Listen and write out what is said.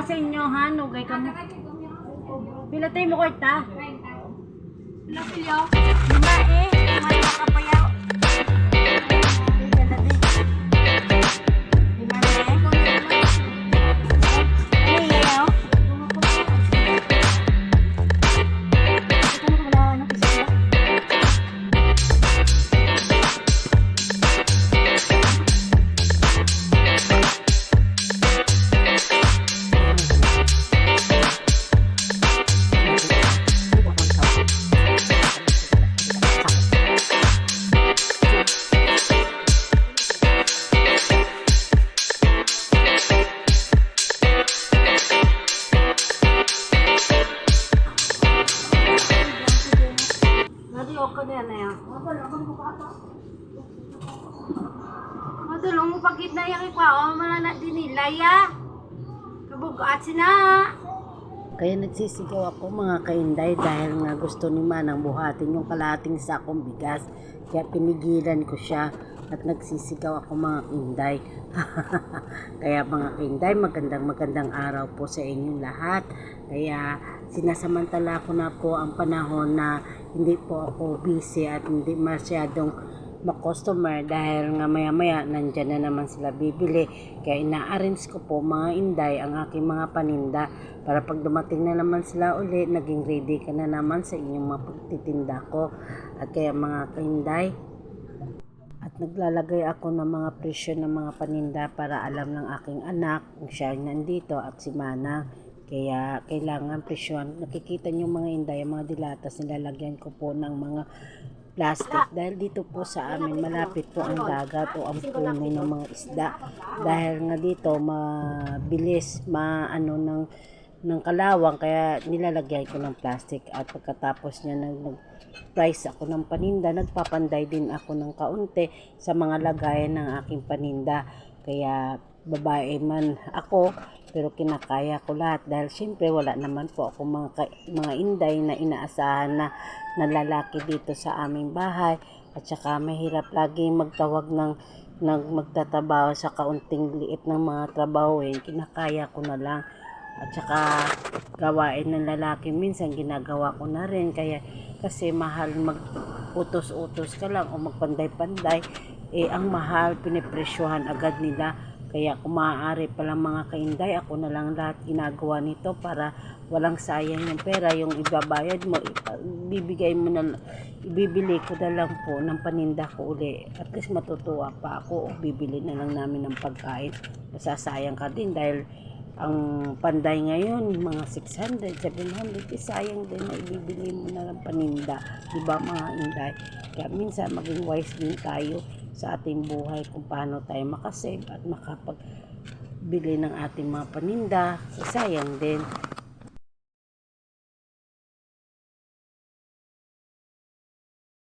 sa inyo, ha? Nugay ka mo. Pila tayo mo kwarta? Wala pilyo. Lima eh. May makapayaw. Madulong mo pagkit na yung ikwao, malana din nila ya. Kabugat sina. Kaya nagsisigaw ako mga kainday dahil nga gusto ni Manang buhatin yung kalahating sakong bigas. Kaya pinigilan ko siya at nagsisigaw ako mga kainday. Kaya mga kainday, magandang araw po sa inyong lahat. Kaya sinasamantala ko na po ang panahon na hindi po ako busy at hindi masyadong ma-customer dahil nga maya-maya nandyan na naman sila bibili. Kaya ina-arrange ko po mga inday ang aking mga paninda para pag dumating na naman sila uli, naging ready ka na naman sa inyong mga pagtitinda ko. At kaya mga kainday, at naglalagay ako ng mga presyo ng mga paninda para alam ng aking anak kung siya nandito at si Mana. Kaya kailangan presyohan. Nakikita nyo mga inday, mga dilatas, nilalagyan ko po ng mga plastic dahil dito po sa amin malapit po ang dagat o ang puno ng mga isda. Dahil nga dito mabilis maano ng kalawang, kaya nilalagyan ko ng plastic. At pagkatapos niya nag-price ako ng paninda, nagpapanday din ako ng kaunti sa mga lagayan ng aking paninda. Kaya babae man ako, pero kinakaya ko lahat dahil syempre wala naman po ako mga inday na inaasahan na lalaki dito sa aming bahay. At saka mahirap lagi magtawag ng magtatrabaho sa kaunting liit ng mga trabaho. Kinakaya ko na lang. At saka gawain ng lalaki minsan ginagawa ko na rin. Kaya kasi mahal mag-utos-utos ka lang o magpanday-panday. Ang mahal, pinipresyohan agad nila. Kaya kung maaari palang mga kainday, ako na lang lahat ginagawa nito para walang sayang yung pera. Yung ibabayad mo, ibibigay mo na, ibibili ko na lang po ng paninda ko uli. At least matutuwa pa ako o bibili na lang namin ng pagkain. Masasayang ka din dahil ang panday ngayon, mga 600, 700, sayang din na ibibili mo na ng paninda. Diba mga inday? Kaya minsan maging wise din tayo sa ating buhay kung paano tayo makasave at makapagbili ng ating mga paninda. Sayang din.